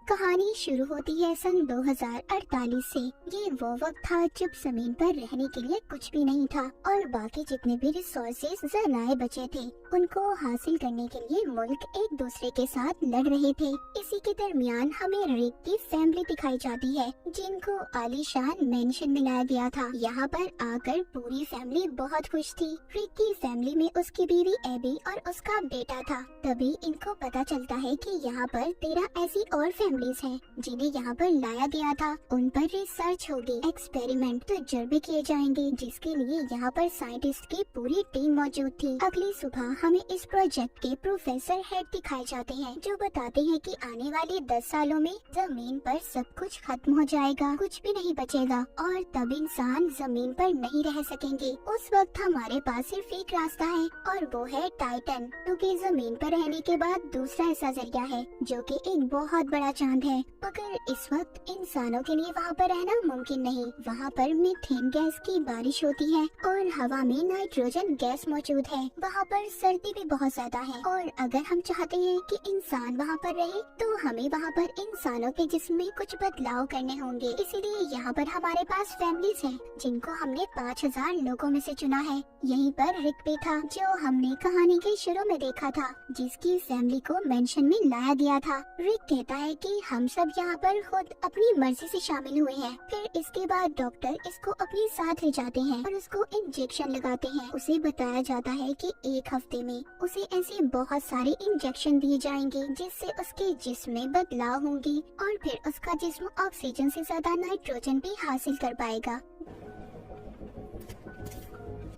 कहानी शुरू होती है सन 2048 से। ये वो वक्त था जब जमीन पर रहने के लिए कुछ भी नहीं था और बाकी जितने भी रिसोर्सेज जराए बचे थे उनको हासिल करने के लिए मुल्क एक दूसरे के साथ लड़ रहे थे। इसी के दरमियान हमें रिक की फैमिली दिखाई जाती है जिनको आलीशान मेंशन मिलाया गया था। यहाँ पर आकर पूरी फैमिली बहुत खुश थी। रिक की फैमिली में उसकी बीवी एबी और उसका बेटा था। तभी इनको पता चलता है कि यहाँ पर 13 ऐसी और फैमिलीज हैं जिन्हें यहाँ पर लाया गया था। उन पर रिसर्च होगी, एक्सपेरिमेंट तजुर्बे किए जाएंगे जिसके लिए यहाँ पर साइंटिस्ट की पूरी टीम मौजूद थी। अगली सुबह हमें इस प्रोजेक्ट के प्रोफेसर हेड दिखाए जाते हैं जो बताते हैं कि आने वाले 10 सालों में जमीन पर सब कुछ खत्म हो जाएगा, कुछ भी नहीं बचेगा और तब इंसान जमीन पर नहीं रह सकेंगे। उस वक्त हमारे पास सिर्फ एक रास्ता है और वो है टाइटन, क्योंकि जमीन पर रहने के बाद दूसरा ऐसा जरिया है जो कि एक बहुत बड़ा चांद है। मगर इस वक्त इंसानों के लिए वहाँ पर रहना मुमकिन नहीं। वहाँ पर मीथेन गैस की बारिश होती है और हवा में नाइट्रोजन गैस मौजूद है। वहाँ पर सर्दी भी बहुत ज्यादा है और अगर हम चाहते हैं कि इंसान वहाँ पर रहे तो हमें वहाँ पर इंसानों के जिस्म में कुछ बदलाव करने होंगे। इसीलिए यहाँ पर हमारे पास फैमिलीज हैं जिनको हमने 5000 लोगों में से चुना है। यहीं पर रिक भी था जो हमने कहानी के शुरू में देखा था, जिसकी फैमिली को मेंशन में लाया गया था। रिक कहता है कि हम सब यहाँ पर खुद अपनी मर्जी से शामिल हुए हैं। फिर इसके बाद डॉक्टर इसको अपने साथ ले जाते हैं और उसको इंजेक्शन लगाते हैं। उसे बताया जाता है कि एक हफ्ते में उसे ऐसे बहुत सारे इंजेक्शन दिए जाएंगे जिससे उसके जिस्म में बदलाव होंगे और फिर उसका जिस्म ऑक्सीजन से ज्यादा नाइट्रोजन भी हासिल कर पाएगा।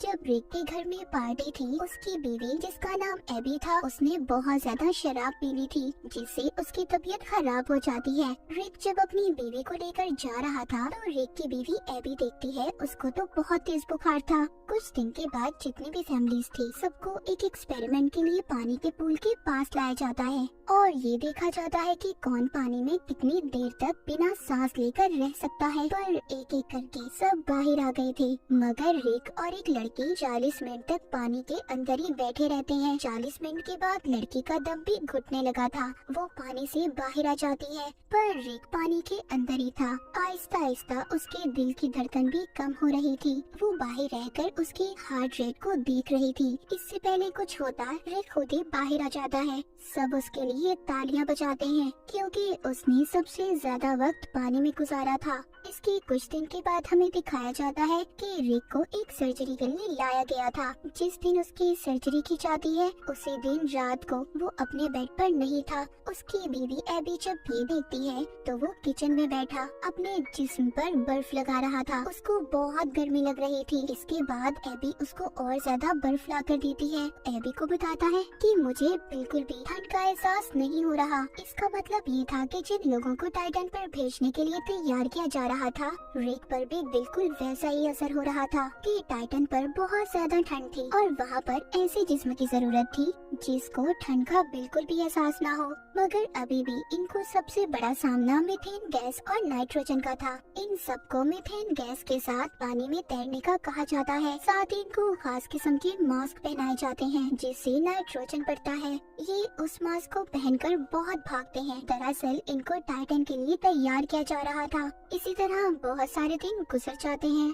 जब रिक के घर में पार्टी थी, उसकी बीवी जिसका नाम एबी था उसने बहुत ज्यादा शराब पी ली थी जिससे उसकी तबीयत खराब हो जाती है। रिक जब अपनी बीवी को लेकर जा रहा था तो रिक की बीवी एबी देखती है उसको तो बहुत तेज बुखार था। कुछ दिन के बाद जितनी भी फैमिलीज थी सबको एक एक्सपेरिमेंट के लिए पानी के पूल के पास लाया जाता है और ये देखा जाता है कि कौन पानी में कितनी देर तक बिना सांस लेकर रह सकता है। पर एक एक करके सब बाहर आ गए थे मगर रिक और एक लड़की 40 मिनट तक पानी के अंदर ही बैठे रहते हैं। 40 मिनट के बाद लड़की का दम भी घुटने लगा था, वो पानी से बाहर आ जाती है पर रिक पानी के अंदर ही था। आहिस्ता आहिस्ता उसके दिल की धड़कन भी कम हो रही थी। वो बाहर रहकर उसकी हार्ट रेट को देख रही थी। इससे पहले कुछ होता रिक खुद ही बाहर आ जाता है। सब उसके लिए तालियां बजाते हैं क्योंकि उसने सबसे ज्यादा वक्त पानी में गुजारा था। इसके कुछ दिन के बाद हमें दिखाया जाता है कि रिक को एक सर्जरी के लिए लाया गया था। जिस दिन उसकी सर्जरी की जाती है उसी दिन रात को वो अपने बेड पर नहीं था। उसकी बीवी एबी जब ये देखती है तो वो किचन में बैठा अपने जिस्म पर बर्फ लगा रहा था। उसको बहुत गर्मी लग रही थी। इसके बाद एबी उसको और ज्यादा बर्फ ला कर देती है। एबी को बताता है कि मुझे बिल्कुल भी ठंड का एहसास नहीं हो रहा। इसका मतलब ये था कि जिन लोगों को टाइटन पर भेजने के लिए तैयार किया जा रहा था रिक पर भी बिल्कुल वैसा ही असर हो रहा था कि टाइटन पर बहुत ज्यादा ठंड थी और वहाँ पर ऐसे जिस्म की जरूरत थी जिसको ठंड का बिल्कुल भी एहसास ना हो। मगर अभी भी इनको सबसे बड़ा सामना मीथेन गैस और नाइट्रोजन का था। इन सबको मीथेन गैस के साथ पानी में तैरने का कहा जाता है। साथ ही इनको खास किस्म के मास्क पहनाए जाते हैं जिससे नाइट्रोजन बढ़ता है। ये उस मास्क को पहनकर बहुत भागते हैं। दरअसल इनको टाइटन के लिए तैयार किया जा रहा था। इसी तरह बहुत सारे दिन गुजर जाते हैं।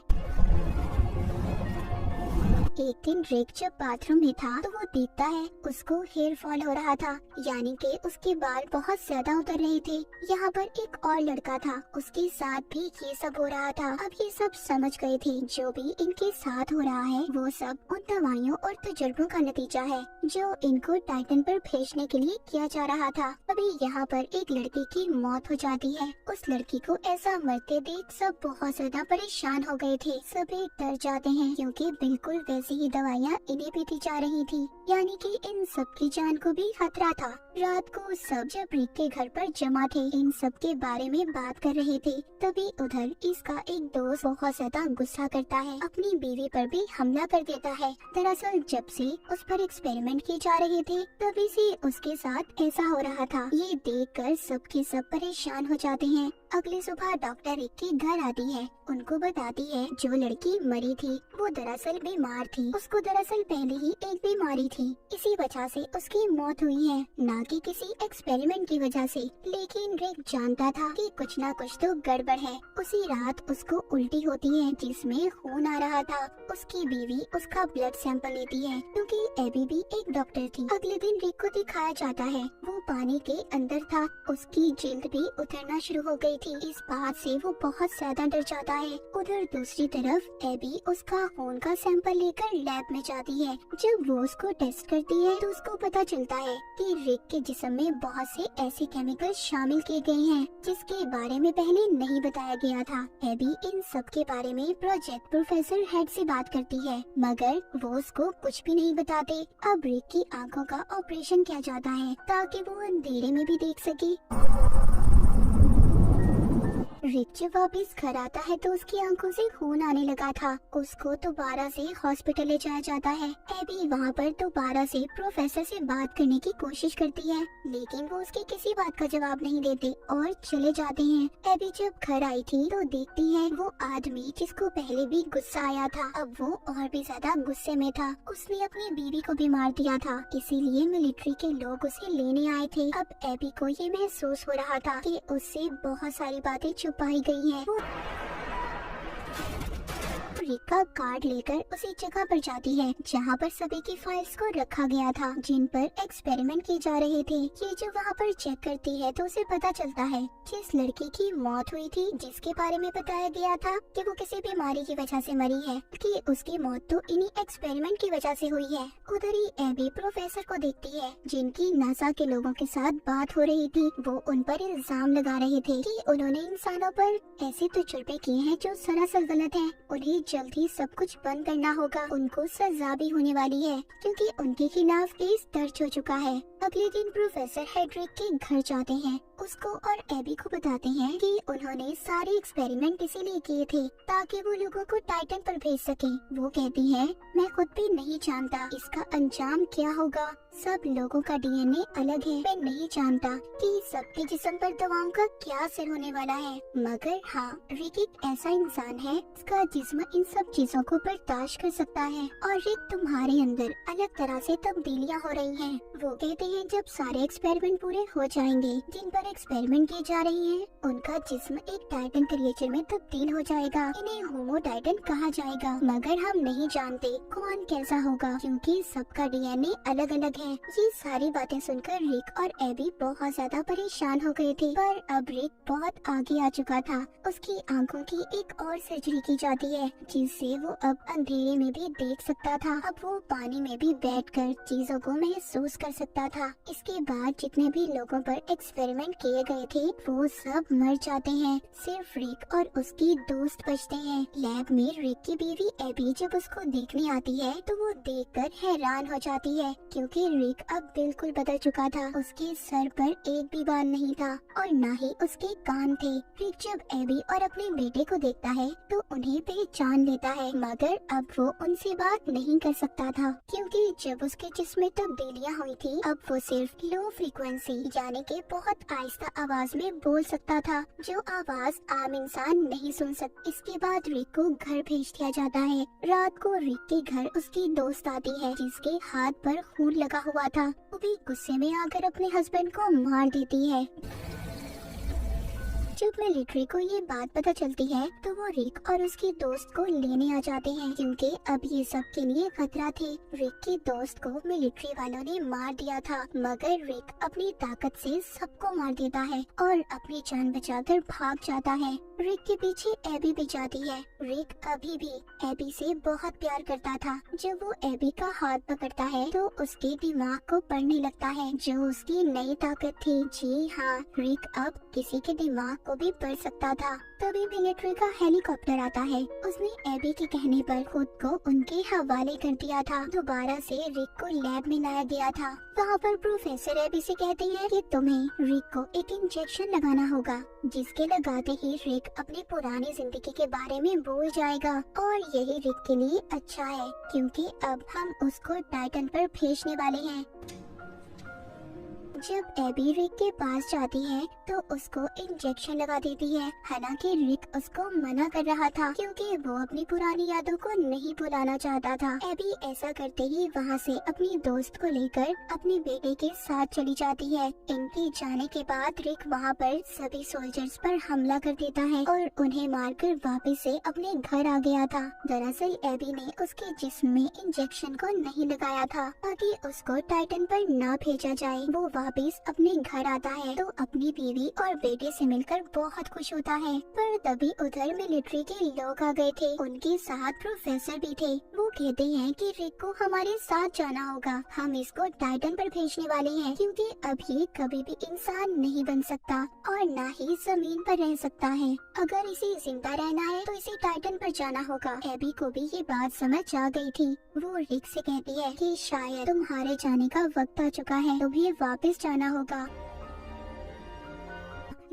एक दिन रिक जब बाथरूम में था तो वो देखता है उसको हेयर फॉल हो रहा था, यानी कि उसके बाल बहुत ज्यादा उतर रहे थे। यहाँ पर एक और लड़का था, उसके साथ भी ये सब हो रहा था। अब ये सब समझ गए थे जो भी इनके साथ हो रहा है वो सब उन दवाइयों और तजुर्बों का नतीजा है जो इनको टाइटन पर भेजने के लिए किया जा रहा था। अभी यहाँ पर एक लड़की की मौत हो जाती है। उस लड़की को ऐसा मरते देख सब बहुत ज्यादा परेशान हो गए थे। सभी डर जाते हैं क्योंकि बिल्कुल वैसी ही दवाइयाँ इन्हें भी दी जा रही थी, यानी कि इन सब की जान को भी खतरा था। रात को सब जब रिक के घर पर जमा थे इन सब के बारे में बात कर रहे थे तभी उधर इसका एक दोस्त बहुत ज्यादा गुस्सा करता है, अपनी बीवी पर भी हमला कर देता है। दरअसल जब से उस पर एक्सपेरिमेंट किए जा रहे थे तभी से उसके साथ ऐसा हो रहा था। ये देखकर सबके सब परेशान हो जाते हैं। अगली सुबह डॉक्टर रिक के घर आती है, उनको बताती है जो लड़की मरी थी वो दरअसल बीमार थी। उसको दरअसल पहले ही एक बीमारी थी, इसी वजह से उसकी मौत हुई है। ना ना कि किसी एक्सपेरिमेंट की वजह से। लेकिन रिक जानता था कि कुछ ना कुछ तो गड़बड़ है। उसी रात उसको उल्टी होती है जिसमें खून आ रहा था। उसकी बीवी उसका ब्लड सैंपल लेती है क्योंकि एबी भी एक डॉक्टर थी। अगले दिन रिक को दिखाया जाता है वो पानी के अंदर था। उसकी जिल्द भी उतरना शुरू हो गई थी। इस बात से वो बहुत ज्यादा डर जाता है। उधर दूसरी तरफ एबी उसका खून का सैंपल लेकर लैब में जाती है। जब वो उसको टेस्ट करती है तो उसको पता चलता है कि रिक के जिस्म में बहुत से ऐसे केमिकल शामिल किए गए हैं जिसके बारे में पहले नहीं बताया गया था। एबी इन सब के बारे में प्रोजेक्ट प्रोफेसर हेड से बात करती है मगर वो उसको कुछ भी नहीं बताते। अब रिक की आंखों का ऑपरेशन किया जाता है ताकि वो अंधेरे में भी देख सके। रिक जब वापिस घर आता है तो उसकी आंखों से खून आने लगा था। उसको दोबारा से हॉस्पिटल ले जाया जाता है। एबी वहाँ पर दोबारा से प्रोफेसर से बात करने की कोशिश करती है लेकिन वो उसकी किसी बात का जवाब नहीं देते और चले जाते हैं। एबी जब घर आई थी तो देखती है वो आदमी जिसको पहले भी गुस्सा आया था अब वो और भी ज्यादा गुस्से में था। उसने अपनी बीवी को भी मार दिया था इसीलिए मिलिट्री के लोग उसे लेने आए थे। अब एबी को ये महसूस हो रहा था कि उससे बहुत सारी बातें छुपाई गई हैं। वो रिक का कार्ड लेकर उसी जगह पर जाती है जहाँ पर सभी की फाइल्स को रखा गया था जिन पर एक्सपेरिमेंट किए जा रहे थे। ये जब वहाँ पर चेक करती है तो उसे पता चलता है जिस लड़की की मौत हुई थी जिसके बारे में बताया गया था कि वो किसी बीमारी की वजह से मरी है कि उसकी मौत तो इन्हीं एक्सपेरिमेंट की वजह से हुई है। उधर ही एबी प्रोफेसर को देखती है जिनकी नासा के लोगों के साथ बात हो रही थी। वो उन पर इल्जाम लगा रहे थे कि उन्होंने इंसानों पर ऐसे तजुर्बे किए हैं जो सरासर गलत है। उन्हें जल्दी सब कुछ बंद करना होगा। उनको सजा भी होने वाली है क्योंकि उनके खिलाफ केस दर्ज हो चुका है। अगले दिन प्रोफेसर हेड्रिक के घर जाते हैं। उसको और एबी को बताते हैं कि उन्होंने सारे एक्सपेरिमेंट इसीलिए किए थे ताकि वो लोगों को टाइटन पर भेज सके। वो कहती है मैं खुद भी नहीं जानता इसका अंजाम क्या होगा। सब लोगों का डीएनए अलग है। मैं नहीं जानता कि सबके जिस्म पर दवाओं का क्या असर होने वाला है मगर हाँ रिक एक ऐसा इंसान है जिसका जिस्म इन सब चीजों को बर्दाश्त कर सकता है और रिक तुम्हारे अंदर अलग तरह से तब्दीलियाँ हो रही हैं। वो कहते हैं जब सारे एक्सपेरिमेंट पूरे हो जाएंगे जिन पर एक्सपेरिमेंट किए जा रहे हैं उनका जिस्म एक टाइटन क्रिएचर में तब्दील हो जाएगा। इन्हें होमो टाइटन कहा जाएगा मगर हम नहीं जानते कौन कैसा होगा क्योंकि सबका डीएनए अलग अलग है। ये सारी बातें सुनकर रिक और एबी बहुत ज्यादा परेशान हो गए थे पर अब रिक बहुत आगे आ चुका था। उसकी आंखों की एक और सर्जरी की जाती है जिससे वो अब अंधेरे में भी देख सकता था। अब वो पानी में भी बैठकर चीजों को महसूस कर सकता था। इसके बाद जितने भी लोगों पर एक्सपेरिमेंट किए गए थे वो सब मर जाते हैं। सिर्फ रिक और उसकी दोस्त बचते हैं। लैब में रिक की बीवी एबी जब उसको देखने आती है तो वो देखकर हैरान हो जाती है क्योंकि रिक अब बिल्कुल बदल चुका था। उसके सर पर एक भी बाल नहीं था और न ही उसके कान थे। रिक जब एबी और अपने बेटे को देखता है तो उन्हें पहचान लेता है मगर अब वो उनसे बात नहीं कर सकता था क्योंकि जब उसके जिस्म में तब्दीलियाँ हुई थी अब वो सिर्फ लो फ्रीक्वेंसी यानी कि बहुत आहिस्ता आवाज में बोल सकता था जो आवाज आम इंसान नहीं सुन सकता। इसके बाद रिक को घर भेज दिया जाता है। रात को रिक के घर उसकी दोस्त आती है जिसके हाथ पर खून लगा हुआ था। वो भी गुस्से में आकर अपने हस्बैंड को मार देती है। जब मिलिट्री को ये बात पता चलती है तो वो रिक और उसकी दोस्त को लेने आ जाते हैं क्योंकि अब ये सब के लिए खतरा थे। रिक की दोस्त को मिलिट्री वालों ने मार दिया था मगर रिक अपनी ताकत से सबको मार देता है और अपनी जान बचाकर भाग जाता है। रिक के पीछे एबी भी जाती है। रिक अभी भी एबी से बहुत प्यार करता था। जब वो एबी का हाथ पकड़ता है तो उसके दिमाग को पढ़ने लगता है जो उसकी नई ताकत थी। जी हाँ, रिक अब किसी के दिमाग को भी पढ़ सकता था। तभी मिलिट्री का हेलीकॉप्टर आता है। उसने एबी के कहने पर खुद को उनके हवाले कर दिया था। दोबारा से रिक को लैब में लाया गया था। वहाँ पर प्रोफेसर एबी से कहती है कि तुम्हें रिक को एक इंजेक्शन लगाना होगा जिसके लगाते ही रिक अपनी पुरानी जिंदगी के बारे में भूल जाएगा और यही रिक के लिए अच्छा है क्योंकि अब हम उसको टाइटन पर भेजने वाले हैं। जब एबी रिक के पास जाती है तो उसको इंजेक्शन लगा देती है। हालांकि रिक उसको मना कर रहा था क्योंकि वो अपनी पुरानी यादों को नहीं भुलाना चाहता था। एबी ऐसा करते ही वहाँ से अपनी दोस्त को लेकर अपने बेटे के साथ चली जाती है। इनके जाने के बाद रिक वहाँ पर सभी सोल्जर्स पर हमला कर देता है और उन्हें मारकर वापस से अपने घर आ गया था। दरअसल एबी ने उसके जिस्म में इंजेक्शन को नहीं लगाया था ताकि उसको टाइटन पर न भेजा जाए। वो वापस अपने घर आता है तो अपनी बीवी और बेटे से मिलकर बहुत खुश होता है, पर तभी उधर मिलिट्री के लोग आ गए थे। उनके साथ प्रोफेसर भी थे। वो कहते हैं कि रिक को हमारे साथ जाना होगा, हम इसको टाइटन पर भेजने वाले हैं क्योंकि अभी कभी भी इंसान नहीं बन सकता और न ही जमीन पर रह सकता है। अगर इसे जिंदा रहना है तो इसे टाइटन पर जाना होगा। एबी को भी ये बात समझ आ गई थी। वो रिक से कहती है कि शायद तुम्हारे जाने का वक्त आ चुका है, तुम्हें वापस जाना होगा।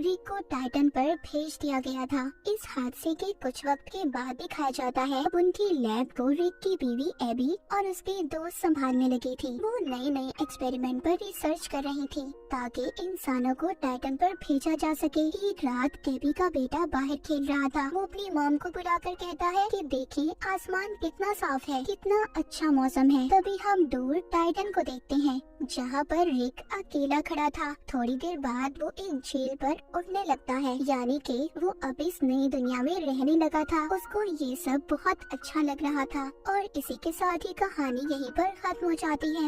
रिक को टाइटन पर भेज दिया गया था। इस हादसे के कुछ वक्त के बाद दिखाया जाता है अब उनकी लैब को रिक की बीवी एबी और उसके दोस्त संभालने लगी थी। वो नए नए एक्सपेरिमेंट पर रिसर्च कर रही थी ताकि इंसानों को टाइटन पर भेजा जा सके। एक रात एबी का बेटा बाहर खेल रहा था। वो अपनी मॉम को बुलाकर कहता है कि देखिए आसमान कितना साफ है, कितना अच्छा मौसम है। तभी हम दूर टाइटन को देखते हैं जहाँ पर रिक अकेला खड़ा था। थोड़ी देर बाद वो एक झील पर उड़ने लगता है, यानी कि वो अब इस नई दुनिया में रहने लगा था। उसको ये सब बहुत अच्छा लग रहा था और इसी के साथ ही कहानी यहीं पर खत्म हो जाती है।